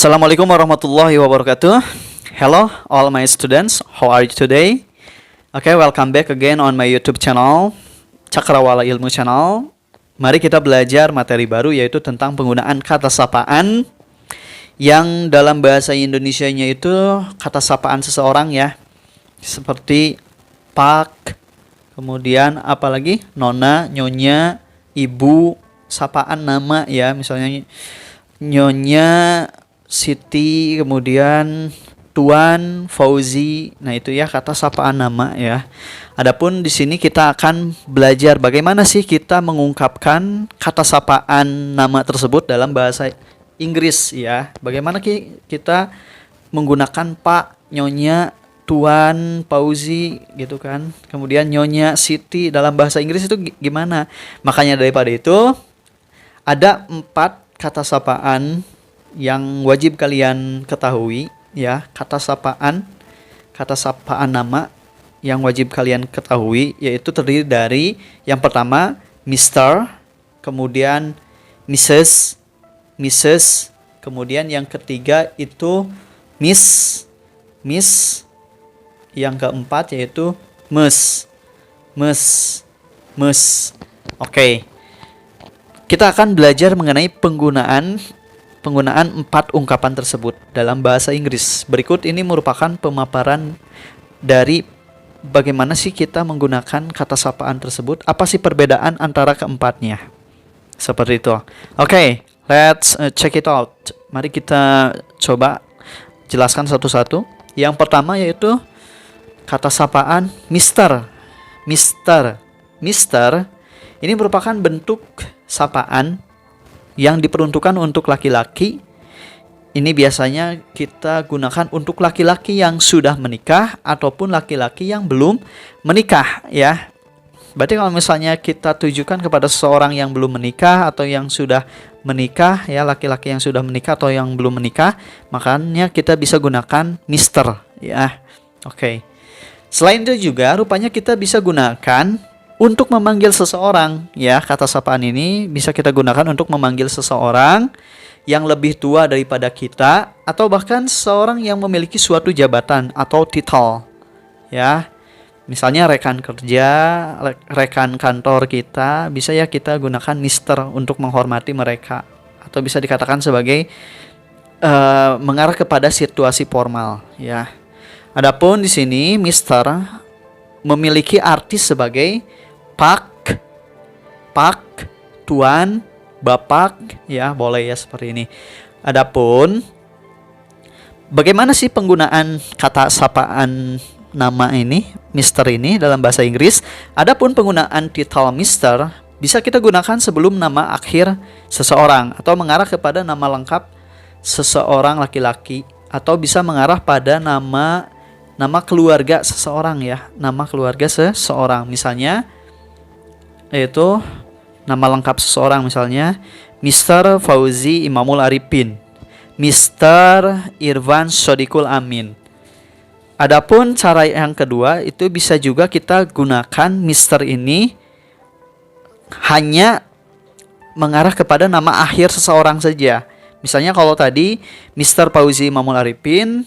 Assalamualaikum warahmatullahi wabarakatuh. Hello all my students, how are you today? Okay, welcome back again on my YouTube channel, Cakrawala Ilmu Channel. Mari kita belajar materi baru yaitu tentang penggunaan kata sapaan yang dalam bahasa Indonesianya itu kata sapaan seseorang ya. Seperti Pak, kemudian apalagi Nona, Nyonya, Ibu, sapaan nama ya, misalnya Nyonya Siti, kemudian Tuan, Fauzi. Nah, itu ya kata sapaan nama ya. Adapun di sini kita akan belajar bagaimana sih kita mengungkapkan kata sapaan nama tersebut dalam bahasa Inggris ya. Bagaimana kita menggunakan Pak, Nyonya, Tuan, Fauzi gitu kan. Kemudian Nyonya Siti dalam bahasa Inggris itu gimana? Makanya daripada itu ada 4 kata sapaan yang wajib kalian ketahui ya, kata sapaan nama yang wajib kalian ketahui yaitu terdiri dari yang pertama Mr, kemudian Mrs, kemudian yang ketiga itu Miss, yang keempat yaitu Ms. Oke. Kita akan belajar mengenai penggunaan 4 ungkapan tersebut dalam bahasa Inggris. Berikut ini merupakan pemaparan dari bagaimana sih kita menggunakan kata sapaan tersebut. Apa sih perbedaan antara keempatnya? Seperti itu. Oke, let's check it out. Mari kita coba jelaskan satu-satu. Yang pertama yaitu kata sapaan Mister. Ini merupakan bentuk sapaan yang diperuntukkan untuk laki-laki. Ini biasanya kita gunakan untuk laki-laki yang sudah menikah ataupun laki-laki yang belum menikah ya. Berarti kalau misalnya kita tujukan kepada seseorang yang belum menikah atau yang sudah menikah ya, laki-laki yang sudah menikah atau yang belum menikah, makanya kita bisa gunakan Mister ya. Oke. Selain itu juga rupanya kita bisa gunakan untuk memanggil seseorang ya. Kata sapaan ini bisa kita gunakan untuk memanggil seseorang yang lebih tua daripada kita atau bahkan seseorang yang memiliki suatu jabatan atau titel ya. Misalnya rekan kerja, rekan kantor kita, bisa ya kita gunakan Mister untuk menghormati mereka, atau bisa dikatakan sebagai mengarah kepada situasi formal ya. Adapun di sini Mister memiliki arti sebagai Pak, Tuan, Bapak ya, boleh ya seperti ini. Adapun bagaimana sih penggunaan kata sapaan nama ini, Mister ini dalam bahasa Inggris? Adapun penggunaan titel Mister bisa kita gunakan sebelum nama akhir seseorang atau mengarah kepada nama lengkap seseorang laki-laki, atau bisa mengarah pada nama keluarga seseorang ya, nama keluarga seseorang. Misalnya yaitu nama lengkap seseorang, misalnya Mr. Fauzi Imamul Arifin, Mr. Irfan Shodiqul Amin. Adapun cara yang kedua itu bisa juga kita gunakan Mr. ini hanya mengarah kepada nama akhir seseorang saja. Misalnya kalau tadi Mr. Fauzi Imamul Arifin,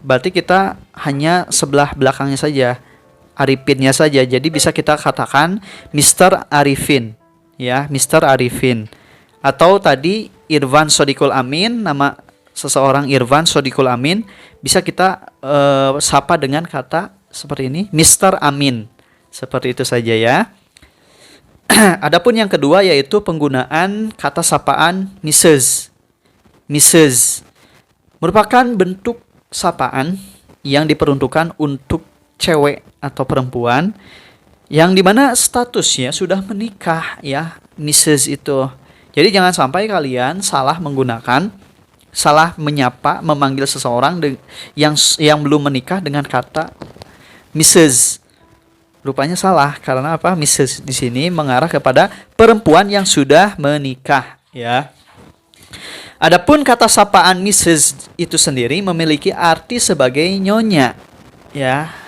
berarti kita hanya sebelah belakangnya saja, Arifinnya saja. Jadi bisa kita katakan Mr. Arifin ya, Mr. Arifin. Atau tadi Irfan Shodiqul Amin, nama seseorang Irfan Shodiqul Amin, bisa kita sapa dengan kata seperti ini, Mr. Amin. Seperti itu saja ya. Adapun yang kedua yaitu penggunaan kata sapaan Mrs. Merupakan bentuk sapaan yang diperuntukkan untuk cewek atau perempuan yang dimana statusnya sudah menikah ya, Mrs. itu. Jadi jangan sampai kalian salah menyapa, memanggil seseorang yang belum menikah dengan kata Mrs. Rupanya salah, karena apa? Mrs. di sini mengarah kepada perempuan yang sudah menikah ya. Adapun kata sapaan Mrs. itu sendiri memiliki arti sebagai nyonya ya.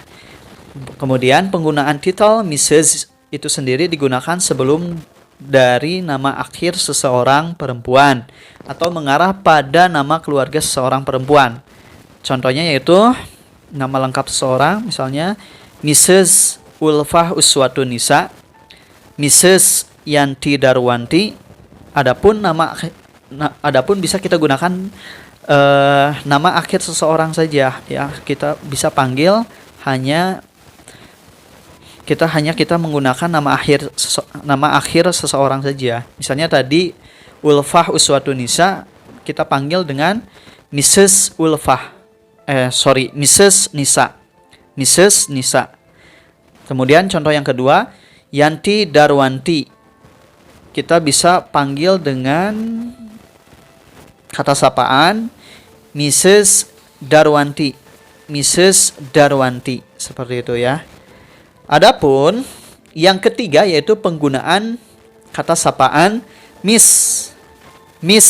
Kemudian penggunaan titel Mrs. itu sendiri digunakan sebelum dari nama akhir seseorang perempuan atau mengarah pada nama keluarga seseorang perempuan. Contohnya yaitu nama lengkap seseorang, misalnya Mrs. Ulfah Uswatun Nisa, Mrs. Yanti Darwanti. Adapun bisa kita gunakan nama akhir seseorang saja, ya. Kita bisa panggil kita menggunakan nama akhir seseorang saja. Misalnya tadi Ulfah Uswatun Nisa, kita panggil dengan Mrs. Nisa. Mrs. Nisa. Kemudian contoh yang kedua, Yanti Darwanti. Kita bisa panggil dengan kata sapaan Mrs. Darwanti. Mrs. Darwanti, seperti itu ya. Adapun yang ketiga yaitu penggunaan kata sapaan Miss. Miss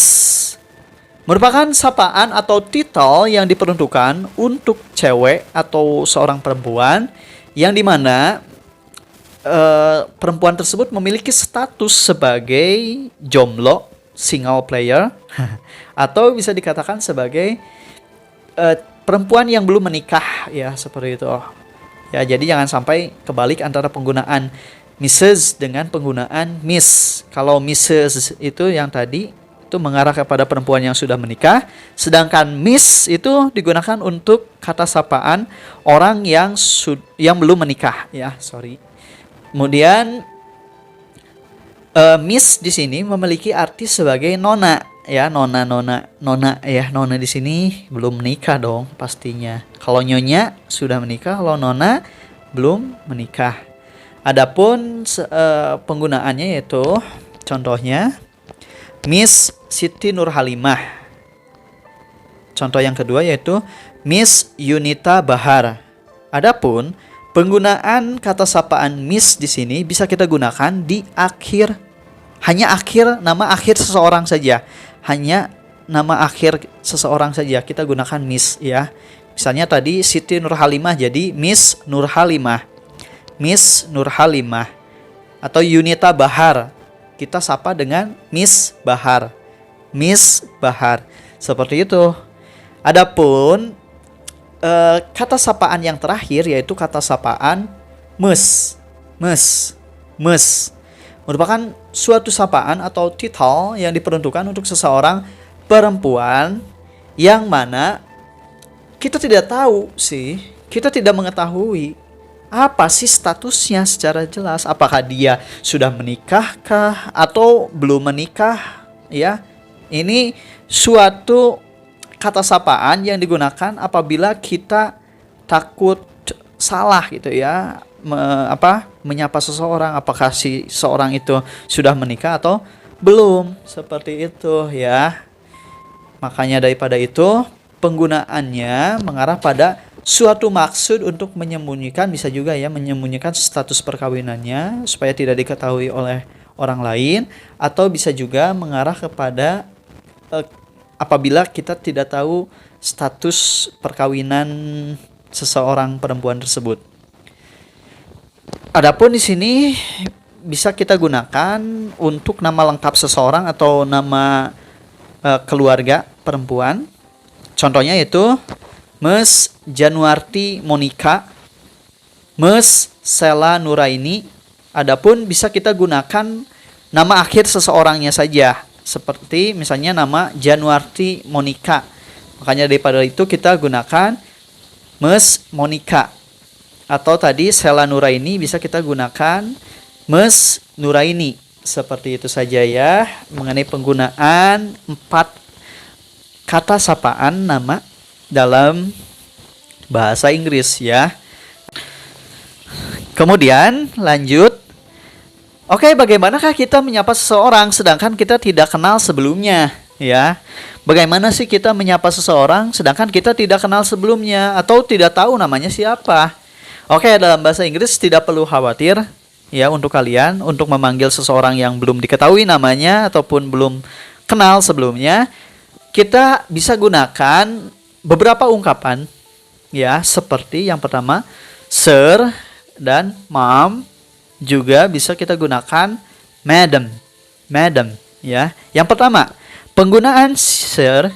merupakan sapaan atau titel yang diperuntukkan untuk cewek atau seorang perempuan yang dimana perempuan tersebut memiliki status sebagai jomblo, single player, atau bisa dikatakan sebagai perempuan yang belum menikah, ya, seperti itu. Ya, jadi jangan sampai kebalik antara penggunaan Mrs. dengan penggunaan Miss. Kalau Mrs. itu yang tadi itu mengarah kepada perempuan yang sudah menikah, sedangkan Miss itu digunakan untuk kata sapaan orang yang belum menikah, ya, sorry. Kemudian Miss di sini memiliki arti sebagai nona, ya, nona ya, nona di sini belum menikah dong pastinya. Kalau nyonya sudah menikah, kalau nona belum menikah. Adapun penggunaannya yaitu contohnya Miss Siti Nurhalimah. Contoh yang kedua yaitu Miss Yunita Bahar. Adapun penggunaan kata sapaan Miss di sini bisa kita gunakan di nama akhir seseorang saja. Hanya nama akhir seseorang saja kita gunakan Miss, ya. Misalnya tadi Siti Nurhalimah jadi Miss Nurhalimah. Miss Nurhalimah. Atau Yunita Bahar, kita sapa dengan Miss Bahar. Miss Bahar. Seperti itu. Adapun kata sapaan yang terakhir yaitu kata sapaan Mes. Merupakan suatu sapaan atau titel yang diperuntukkan untuk seseorang perempuan yang mana kita tidak mengetahui apa sih statusnya secara jelas. Apakah dia sudah menikahkah atau belum menikah, ya. Ini suatu kata sapaan yang digunakan apabila kita takut salah gitu ya, menyapa seseorang, apakah si seorang itu sudah menikah atau belum, seperti itu ya. Makanya daripada itu penggunaannya mengarah pada suatu maksud untuk menyembunyikan, bisa juga ya, menyembunyikan status perkawinannya supaya tidak diketahui oleh orang lain, atau bisa juga mengarah kepada apabila kita tidak tahu status perkawinan seseorang perempuan tersebut. Adapun di sini bisa kita gunakan untuk nama lengkap seseorang atau nama keluarga perempuan. Contohnya yaitu Mes Januarti Monika, Mes Sela Nuraini. Adapun bisa kita gunakan nama akhir seseorangnya saja, seperti misalnya nama Januarti Monika. Makanya daripada itu kita gunakan Mes Monika. Atau tadi Sela Nuraini bisa kita gunakan Mes Nuraini. Seperti itu saja ya mengenai penggunaan 4 kata sapaan nama dalam bahasa Inggris ya. Kemudian lanjut. Oke, bagaimanakah kita menyapa seseorang sedangkan kita tidak kenal sebelumnya, ya? Bagaimana sih kita menyapa seseorang sedangkan kita tidak kenal sebelumnya atau tidak tahu namanya siapa? Oke, dalam bahasa Inggris tidak perlu khawatir ya untuk kalian untuk memanggil seseorang yang belum diketahui namanya ataupun belum kenal sebelumnya. Kita bisa gunakan beberapa ungkapan ya, seperti yang pertama sir dan ma'am. Juga bisa kita gunakan madam. madam, ya. Yang pertama, penggunaan sir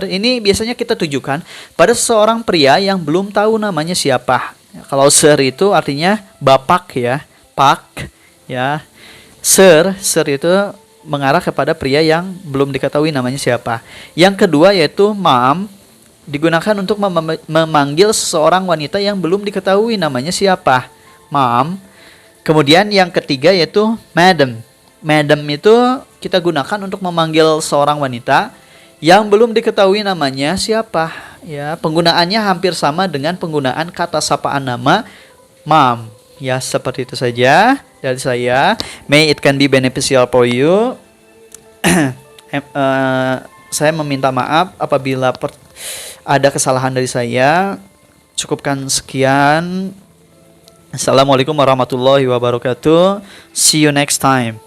ini biasanya kita tujukan pada seseorang pria yang belum tahu namanya siapa. Kalau sir itu artinya bapak ya, pak ya. Sir itu mengarah kepada pria yang belum diketahui namanya siapa. Yang kedua yaitu ma'am, digunakan untuk memanggil seseorang wanita yang belum diketahui namanya siapa. Ma'am. Kemudian yang ketiga yaitu madam. Madam itu kita gunakan untuk memanggil seorang wanita yang belum diketahui namanya siapa. Ya, penggunaannya hampir sama dengan penggunaan kata sapaan nama ma'am. Ya, seperti itu saja dari saya. May it can be beneficial for you. Saya meminta maaf apabila ada kesalahan dari saya. Cukupkan sekian. Assalamualaikum warahmatullahi wabarakatuh. See you next time.